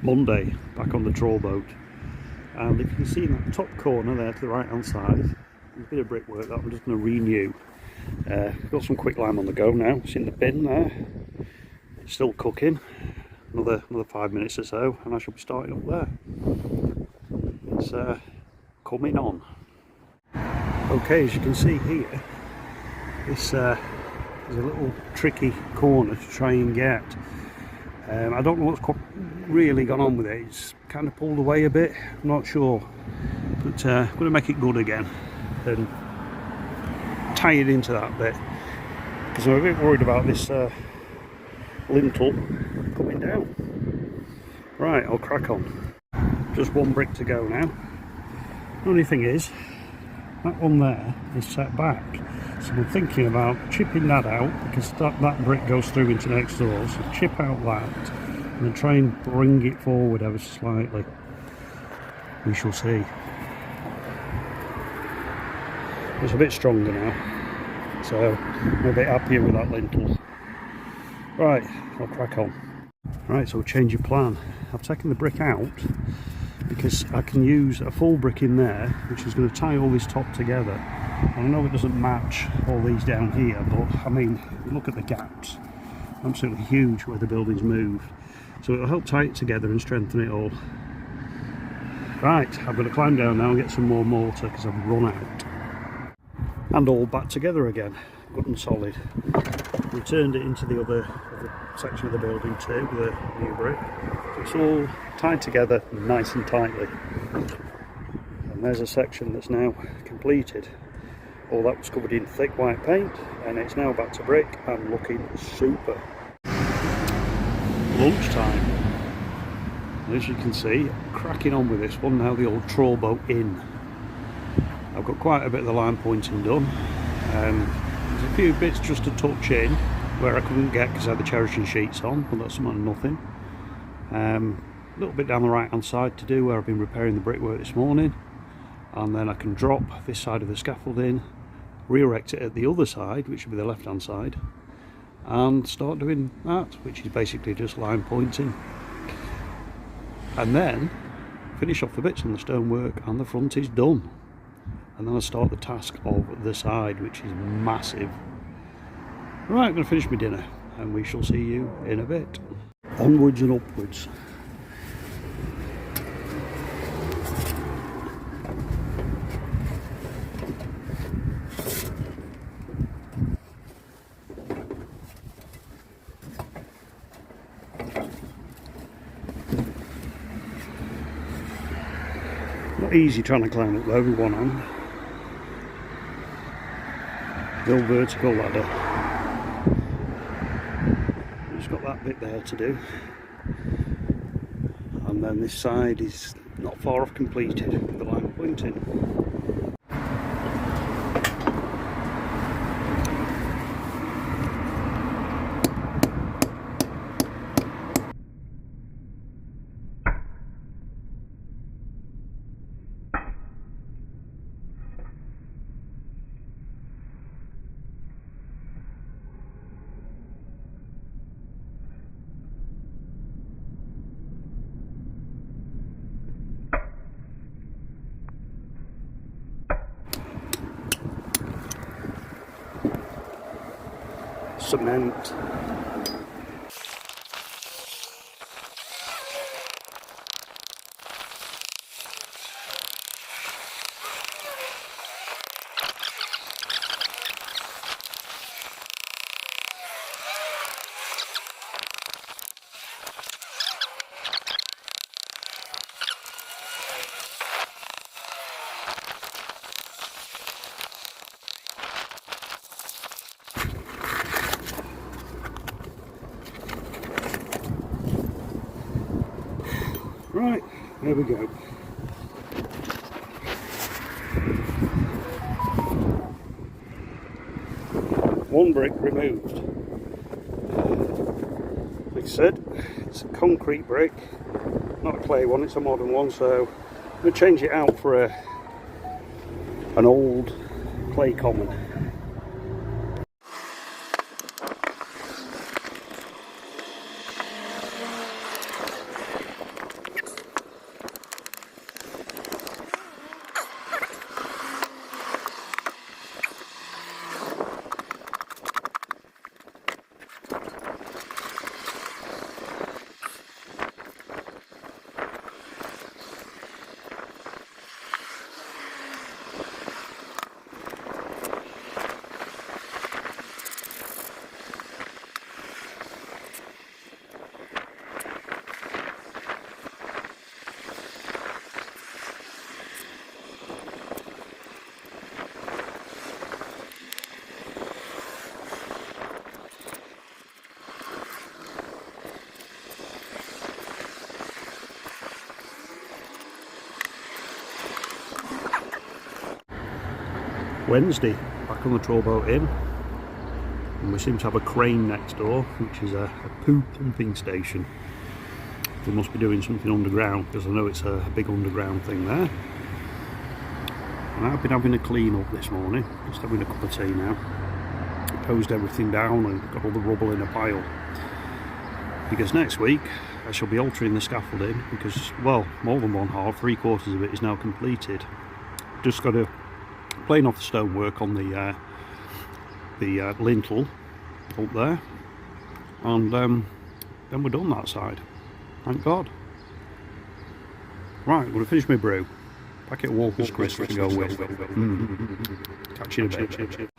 Monday, back on the trawl boat, and if you can see in that top corner there to the right hand side, there's a bit of brickwork that we're just going to renew. Got some quick lime on the go now. It's in the bin there. It's still cooking. Another 5 minutes or so, and I shall be starting up there. It's coming on. Okay, as you can see here, this is a little tricky corner to try and get. I don't know what's really gone on with it. It's kind of pulled away a bit. I'm not sure, but I'm going to make it good again and tie it into that bit, because I'm a bit worried about this lintel coming down. Right, I'll crack on. Just one brick to go now. The only thing is, that one there is set back, so I'm thinking about chipping that out, because that brick goes through into next door, so chip out that and then try and bring it forward ever so slightly. We shall see. It's a bit stronger now, so I'm a bit happier with that lintel. Right, I'll crack on. Right, so change of plan. I've taken the brick out because I can use a full brick in there, which is going to tie all this top together. And I know it doesn't match all these down here, but I mean, look at the gaps. Absolutely huge where the building's moved. So it'll help tie it together and strengthen it all. Right, I'm going to climb down now and get some more mortar because I've run out. And all back together again, good and solid. Returned it into the other section of the building too, the new brick. So it's all tied together nice and tightly. And there's a section that's now completed. All that was covered in thick white paint, and it's now back to brick and looking super. Lunchtime. As you can see, cracking on with this one now, the old trawl boat in. I've got quite a bit of the line pointing done. There's a few bits just to touch in where I couldn't get because I had the cherishing sheets on, but that's something nothing. A little bit down the right hand side to do where I've been repairing the brickwork this morning, and then I can drop this side of the scaffold in, re-erect it at the other side, which will be the left hand side, and start doing that, which is basically just line pointing, and then finish off the bits on the stonework, and the front is done. And then I'll start the task of the side, which is massive. Right, I'm going to finish my dinner, and we shall see you in a bit. Onwards and upwards. Not easy trying to climb up there with one hand. The old vertical ladder. Just got that bit there to do, and then this side is not far off completed with the line pointing. Cement. Right, there we go. One brick removed. Like I said, it's a concrete brick, not a clay one, it's a modern one, so I'm going to change it out for an old clay common. Wednesday, back on the trawl boat in, and we seem to have a crane next door, which is a poo pumping station. They must be doing something underground, because I know it's a big underground thing there. And I've been having a clean up this morning, just having a cup of tea now. Hosed everything down and got all the rubble in a pile, because next week I shall be altering the scaffolding, because, well, more than one half, 3/4 of it is now completed. Just got to plane off the stonework on the lintel up there, and then we're done that side, thank God. Right, I'm going to finish my brew, packet of Walker's crisps to go with. Catch you in a bit.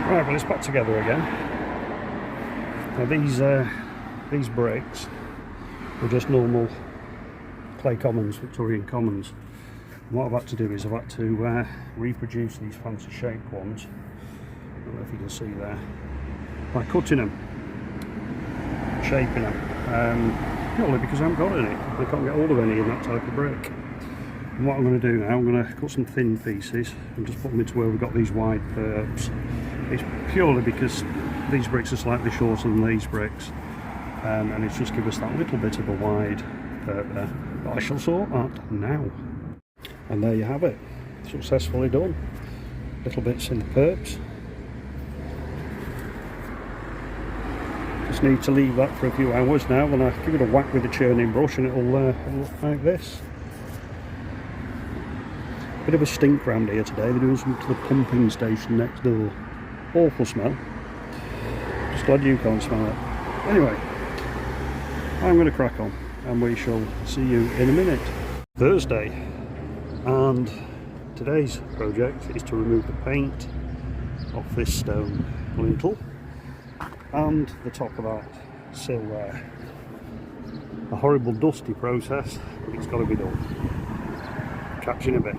Right, well, it's back together again. Now these bricks were just normal clay commons, Victorian commons. And what I've had to do is I've had to reproduce these fancy shaped ones. I don't know if you can see there. By cutting them, shaping them. Purely because I haven't got any. I can't get hold of any in that type of brick. And what I'm going to do now, I'm going to cut some thin pieces and just put them into where we've got these wide perps. It's purely because these bricks are slightly shorter than these bricks, and it's just give us that little bit of a wide perp there. But I shall sort that now. And there you have it, successfully done. Little bits in the perps. Just need to leave that for a few hours now, and I give it a whack with the churning brush and it'll look like this. Bit of a stink round here today. They're doing something to the pumping station next door. Awful smell. Just glad you can't smell it. Anyway, I'm going to crack on and we shall see you in a minute. Thursday, and today's project is to remove the paint off this stone lintel and the top of that sill there. A horrible dusty process, but it's got to be done. Catch you in a bit.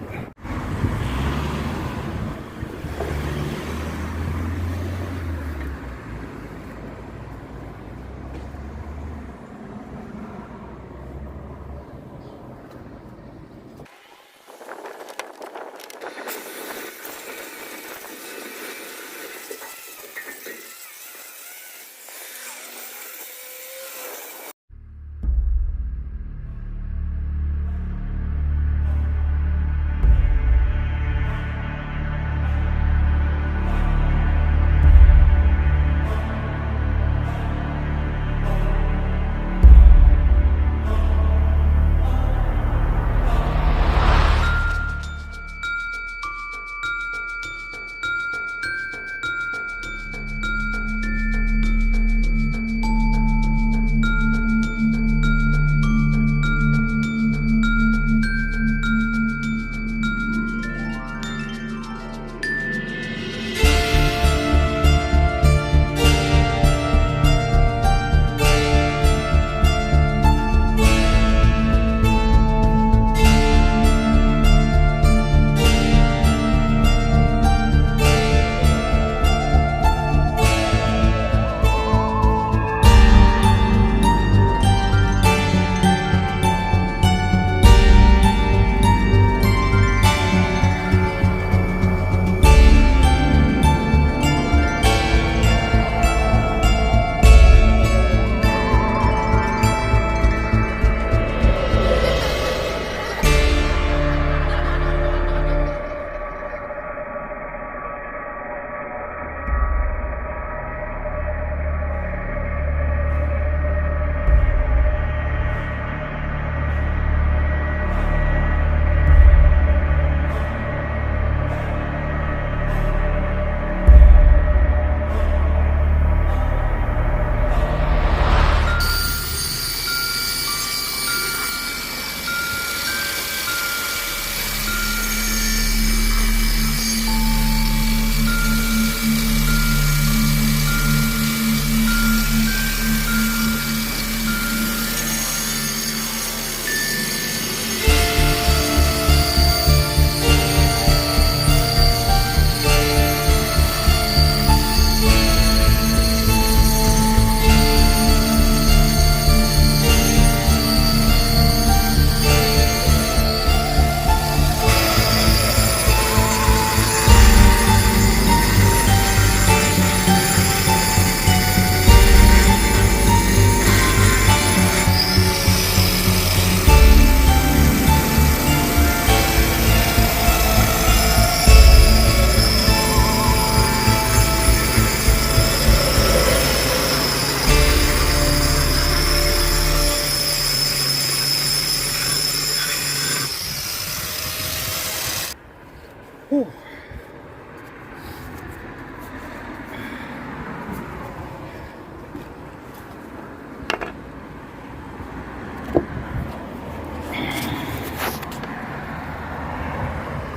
Whew.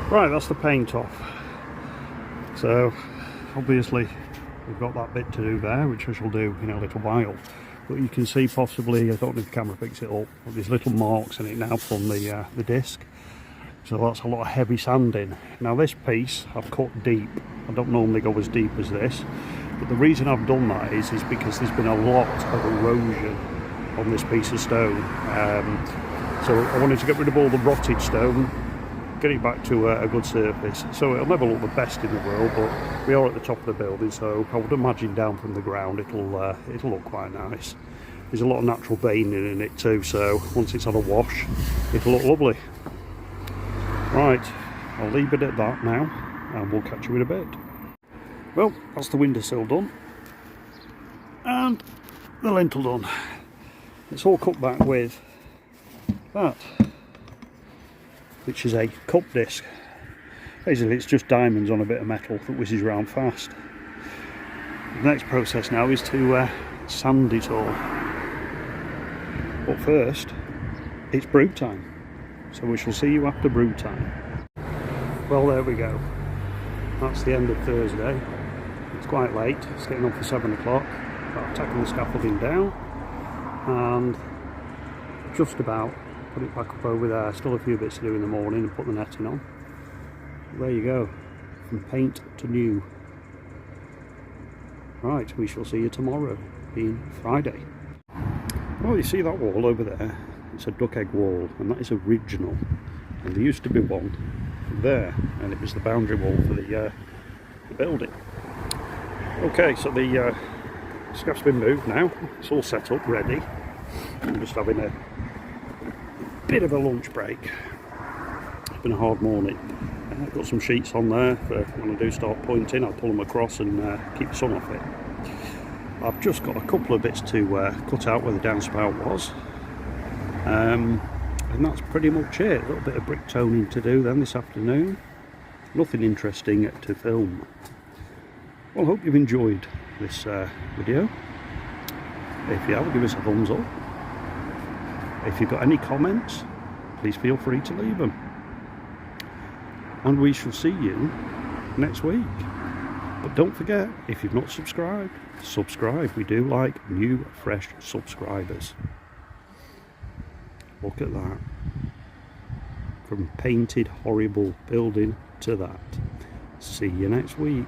Right, that's the paint off. So obviously we've got that bit to do there, which I shall do in a little while. But you can see possibly, I don't know if the camera picks it up, but there's little marks in it now from the disc. So that's a lot of heavy sanding. Now this piece I've cut deep. I don't normally go as deep as this, but the reason I've done that is because there's been a lot of erosion on this piece of stone. So I wanted to get rid of all the rotted stone, get it back to a good surface. So it'll never look the best in the world, but we are at the top of the building, so I would imagine down from the ground it'll look quite nice. There's a lot of natural veining in it too, so once it's on a wash, it'll look lovely. Right, I'll leave it at that now, and we'll catch you in a bit. Well, that's the windowsill done, and the lintel done. It's all cut back with that, which is a cup disc. Basically it's just diamonds on a bit of metal that whizzes around fast. The next process now is to sand it all. But first, it's brew time. So we shall see you after brew time. Well, there we go. That's the end of Thursday. It's quite late, it's getting on for 7 o'clock. I've taken the scaffolding down and just about put it back up over there. Still a few bits to do in the morning and put the netting on. There you go, from paint to new. Right, we shall see you tomorrow, being Friday. Well, you see that wall over there? It's a duck egg wall, and that is original. And there used to be one there, and it was the boundary wall for the building. Okay, so the scaff's been moved now. It's all set up, ready. I'm just having a bit of a lunch break. It's been a hard morning. I've got some sheets on there for when I do start pointing. I'll pull them across and keep the sun off it. I've just got a couple of bits to cut out where the downspout was. And that's pretty much it. A little bit of brick toning to do then this afternoon. Nothing interesting to film. Well, I hope you've enjoyed this video. If you have, give us a thumbs up. If you've got any comments, please feel free to leave them. And we shall see you next week. But don't forget, if you've not subscribed, subscribe. We do like new, fresh subscribers. Look at that. From painted, horrible building to that. See you next week.